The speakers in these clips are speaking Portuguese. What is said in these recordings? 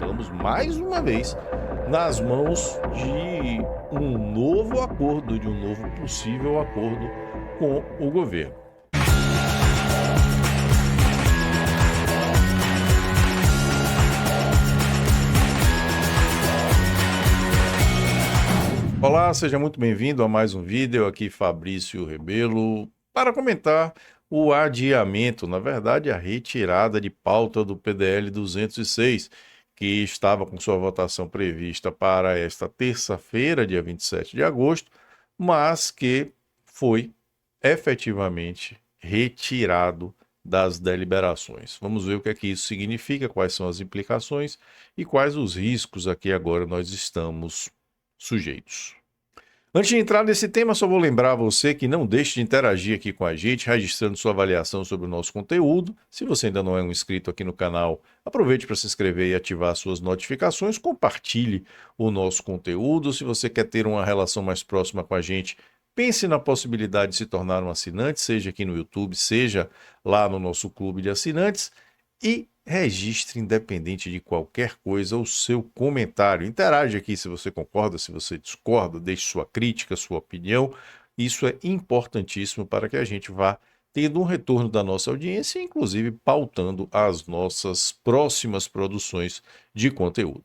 estamos mais uma vez nas mãos de um novo acordo, de um novo possível acordo com o governo. Olá, seja muito bem-vindo a mais um vídeo, aqui Fabrício Rebelo, para comentar o adiamento, na verdade a retirada de pauta do PDL 206, que estava com sua votação prevista para esta terça-feira, dia 27 de agosto, mas que foi efetivamente retirado das deliberações. Vamos ver o que é que isso significa, quais são as implicações e quais os riscos a que agora nós estamos sujeitos. Antes de entrar nesse tema, só vou lembrar a você que não deixe de interagir aqui com a gente, registrando sua avaliação sobre o nosso conteúdo. Se você ainda não é um inscrito aqui no canal, aproveite para se inscrever e ativar suas notificações, compartilhe o nosso conteúdo. Se você quer ter uma relação mais próxima com a gente, pense na possibilidade de se tornar um assinante, seja aqui no YouTube, seja lá no nosso clube de assinantes. E registre, independente de qualquer coisa, o seu comentário. Interage aqui se você concorda, se você discorda, deixe sua crítica, sua opinião. Isso é importantíssimo para que a gente vá tendo um retorno da nossa audiência, inclusive pautando as nossas próximas produções de conteúdo.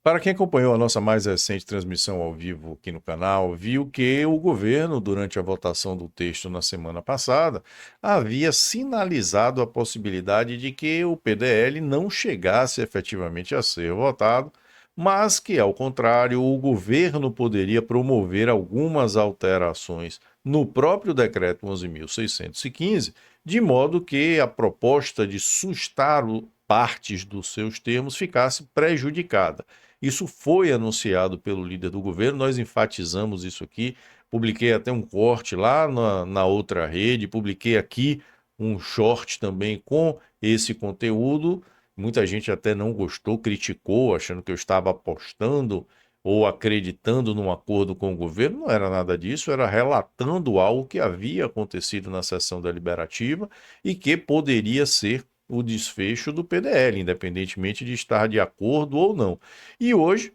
Para quem acompanhou a nossa mais recente transmissão ao vivo aqui no canal, viu que o governo, durante a votação do texto na semana passada, havia sinalizado a possibilidade de que o PDL não chegasse efetivamente a ser votado, mas que, ao contrário, o governo poderia promover algumas alterações no próprio decreto 11.615, de modo que a proposta de sustar partes dos seus termos ficasse prejudicada. Isso foi anunciado pelo líder do governo, nós enfatizamos isso aqui, publiquei até um corte lá na outra rede, publiquei aqui um short também com esse conteúdo. Muita gente até não gostou, criticou, achando que eu estava apostando ou acreditando num acordo com o governo. Não era nada disso, era relatando algo que havia acontecido na sessão deliberativa e que poderia ser o desfecho do PDL, independentemente de estar de acordo ou não. E hoje,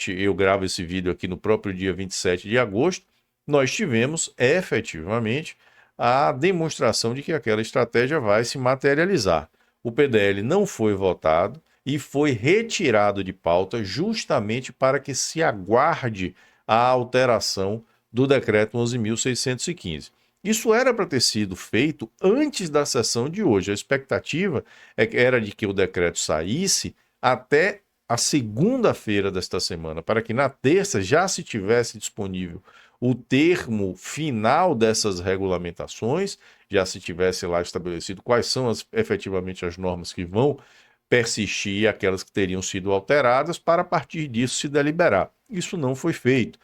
eu gravo esse vídeo aqui no próprio dia 27 de agosto, nós tivemos efetivamente a demonstração de que aquela estratégia vai se materializar. O PDL não foi votado e foi retirado de pauta justamente para que se aguarde a alteração do decreto 11.615. Isso era para ter sido feito antes da sessão de hoje. A expectativa era de que o decreto saísse até a segunda-feira desta semana, para que na terça já se tivesse disponível o termo final dessas regulamentações, já se tivesse lá estabelecido quais são efetivamente as normas que vão persistir e aquelas que teriam sido alteradas, para a partir disso se deliberar. Isso não foi feito.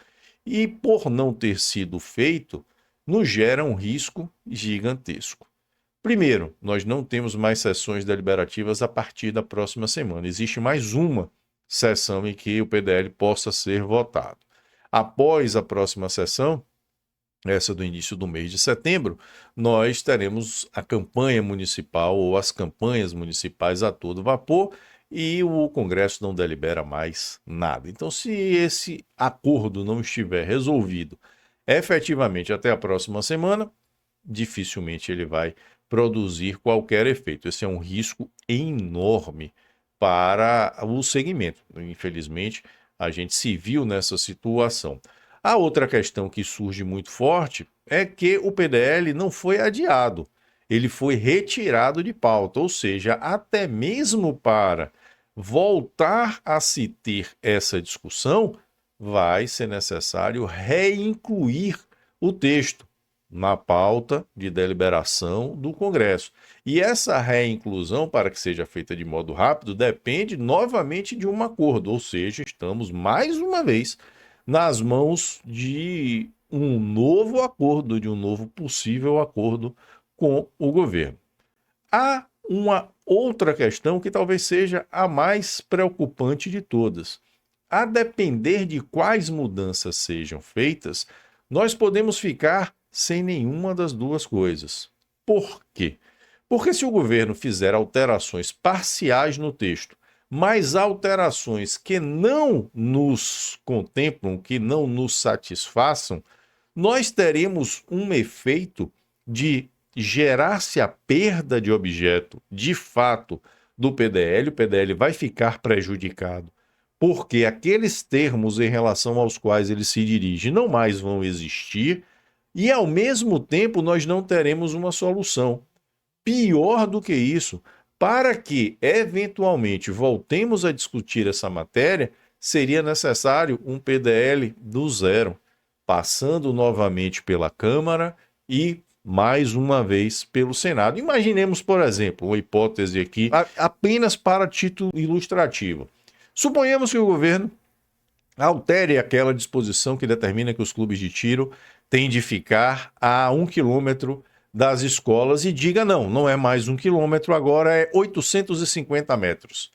E por não ter sido feito, nos gera um risco gigantesco. Primeiro, nós não temos mais sessões deliberativas a partir da próxima semana. Existe mais uma sessão em que o PDL possa ser votado. Após a próxima sessão, essa do início do mês de setembro, nós teremos a campanha municipal ou as campanhas municipais a todo vapor e o Congresso não delibera mais nada. Então, se esse acordo não estiver resolvido efetivamente até a próxima semana, dificilmente ele vai produzir qualquer efeito. Esse é um risco enorme para o segmento. Infelizmente, a gente se viu nessa situação. A outra questão que surge muito forte é que o PDL não foi adiado, ele foi retirado de pauta, ou seja, até mesmo para voltar a se ter essa discussão, vai ser necessário reincluir o texto na pauta de deliberação do Congresso. E essa reinclusão, para que seja feita de modo rápido, depende novamente de um acordo, ou seja, estamos mais uma vez nas mãos de um novo acordo, de um novo possível acordo com o governo. Há uma outra questão que talvez seja a mais preocupante de todas. A depender de quais mudanças sejam feitas, nós podemos ficar sem nenhuma das duas coisas. Por quê? Porque se o governo fizer alterações parciais no texto, mas alterações que não nos contemplam, que não nos satisfaçam, nós teremos um efeito de gerar-se a perda de objeto, de fato, do PDL. O PDL vai ficar prejudicado, porque aqueles termos em relação aos quais ele se dirige não mais vão existir, e ao mesmo tempo nós não teremos uma solução. Pior do que isso, para que eventualmente voltemos a discutir essa matéria, seria necessário um PDL do zero, passando novamente pela Câmara e mais uma vez pelo Senado. Imaginemos, por exemplo, uma hipótese aqui, apenas para título ilustrativo. Suponhamos que o governo altere aquela disposição que determina que os clubes de tiro têm de ficar a 1 quilômetro das escolas e diga não, não é mais 1 quilômetro, agora é 850 metros.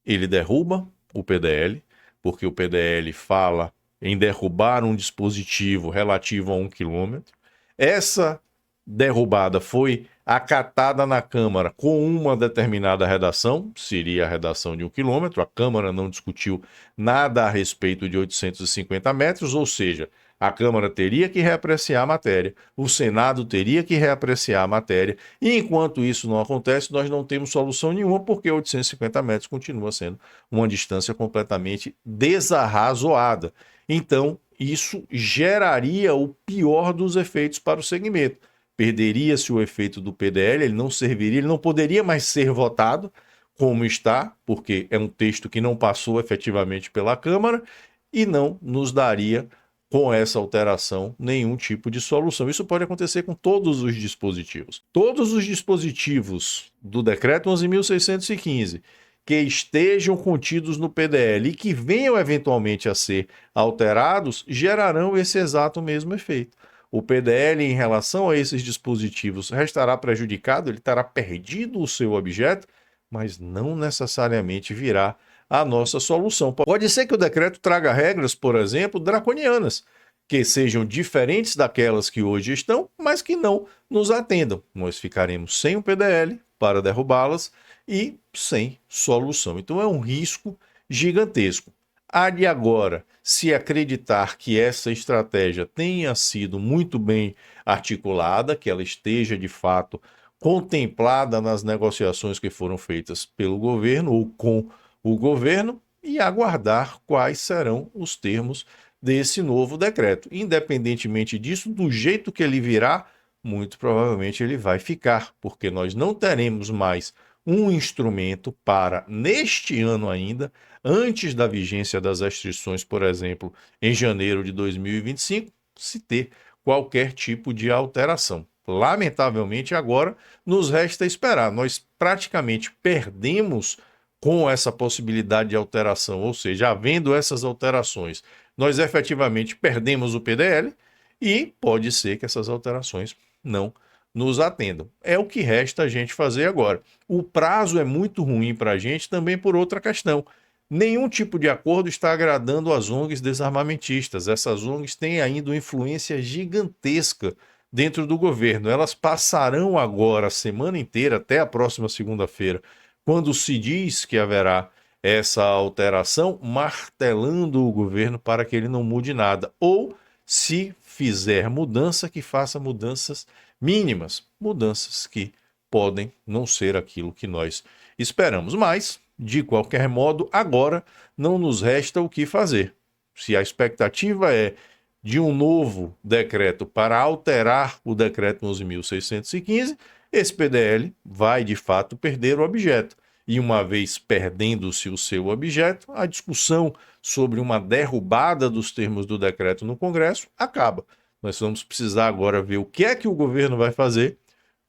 Ele derruba o PDL, porque o PDL fala em derrubar um dispositivo relativo a 1 quilômetro. Essa derrubada foi acatada na Câmara com uma determinada redação, seria a redação de 1 quilômetro. A Câmara não discutiu nada a respeito de 850 metros, ou seja, a Câmara teria que reapreciar a matéria, o Senado teria que reapreciar a matéria, e enquanto isso não acontece, nós não temos solução nenhuma, porque 850 metros continua sendo uma distância completamente desarrazoada. Então, isso geraria o pior dos efeitos para o segmento. Perderia-se o efeito do PDL, ele não serviria, ele não poderia mais ser votado como está, porque é um texto que não passou efetivamente pela Câmara e não nos daria, com essa alteração, nenhum tipo de solução. Isso pode acontecer com todos os dispositivos. Todos os dispositivos do Decreto 11.615 que estejam contidos no PDL e que venham eventualmente a ser alterados, gerarão esse exato mesmo efeito. O PDL, em relação a esses dispositivos, restará prejudicado, ele terá perdido o seu objeto, mas não necessariamente virá a nossa solução. Pode ser que o decreto traga regras, por exemplo, draconianas, que sejam diferentes daquelas que hoje estão, mas que não nos atendam. Nós ficaremos sem o PDL para derrubá-las e sem solução. Então é um risco gigantesco. Há de agora se acreditar que essa estratégia tenha sido muito bem articulada, que ela esteja de fato contemplada nas negociações que foram feitas pelo governo ou com o governo, e aguardar quais serão os termos desse novo decreto. Independentemente disso, do jeito que ele virá, muito provavelmente ele vai ficar, porque nós não teremos mais um instrumento para, neste ano ainda, antes da vigência das restrições, por exemplo, em janeiro de 2025, se ter qualquer tipo de alteração. Lamentavelmente, agora nos resta esperar. Nós praticamente perdemos com essa possibilidade de alteração, ou seja, havendo essas alterações, nós efetivamente perdemos o PDL e pode ser que essas alterações não nos atendam. É o que resta a gente fazer agora. O prazo é muito ruim para a gente também por outra questão. Nenhum tipo de acordo está agradando as ONGs desarmamentistas. Essas ONGs têm ainda uma influência gigantesca dentro do governo. Elas passarão agora a semana inteira, até a próxima segunda-feira, quando se diz que haverá essa alteração, martelando o governo para que ele não mude nada. Ou, se fizer mudança, que faça mudanças mínimas, mudanças que podem não ser aquilo que nós esperamos. Mas, de qualquer modo, agora não nos resta o que fazer. Se a expectativa é de um novo decreto para alterar o decreto 11.615, esse PDL vai, de fato, perder o objeto. E uma vez perdendo-se o seu objeto, a discussão sobre uma derrubada dos termos do decreto no Congresso acaba. Nós vamos precisar agora ver o que é que o governo vai fazer,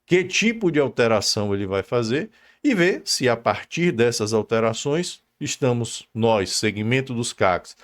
que tipo de alteração ele vai fazer e ver se a partir dessas alterações estamos nós, segmento dos CACs,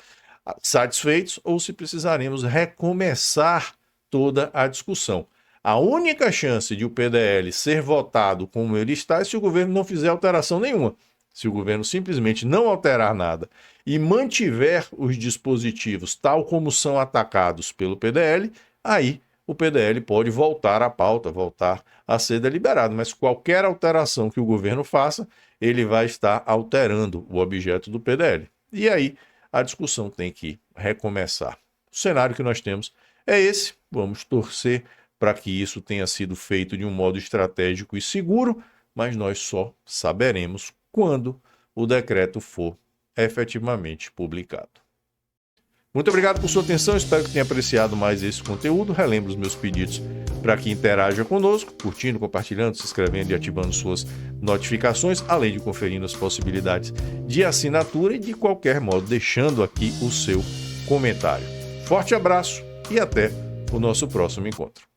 satisfeitos ou se precisaremos recomeçar toda a discussão. A única chance de o PDL ser votado como ele está é se o governo não fizer alteração nenhuma. Se o governo simplesmente não alterar nada e mantiver os dispositivos tal como são atacados pelo PDL, aí o PDL pode voltar à pauta, voltar a ser deliberado. Mas qualquer alteração que o governo faça, ele vai estar alterando o objeto do PDL. E aí a discussão tem que recomeçar. O cenário que nós temos é esse. Vamos torcer para que isso tenha sido feito de um modo estratégico e seguro, mas nós só saberemos quando o decreto for efetivamente publicado. Muito obrigado por sua atenção, espero que tenha apreciado mais esse conteúdo. Relembro os meus pedidos para que interaja conosco, curtindo, compartilhando, se inscrevendo e ativando suas notificações, além de conferindo as possibilidades de assinatura e, de qualquer modo, deixando aqui o seu comentário. Forte abraço e até o nosso próximo encontro.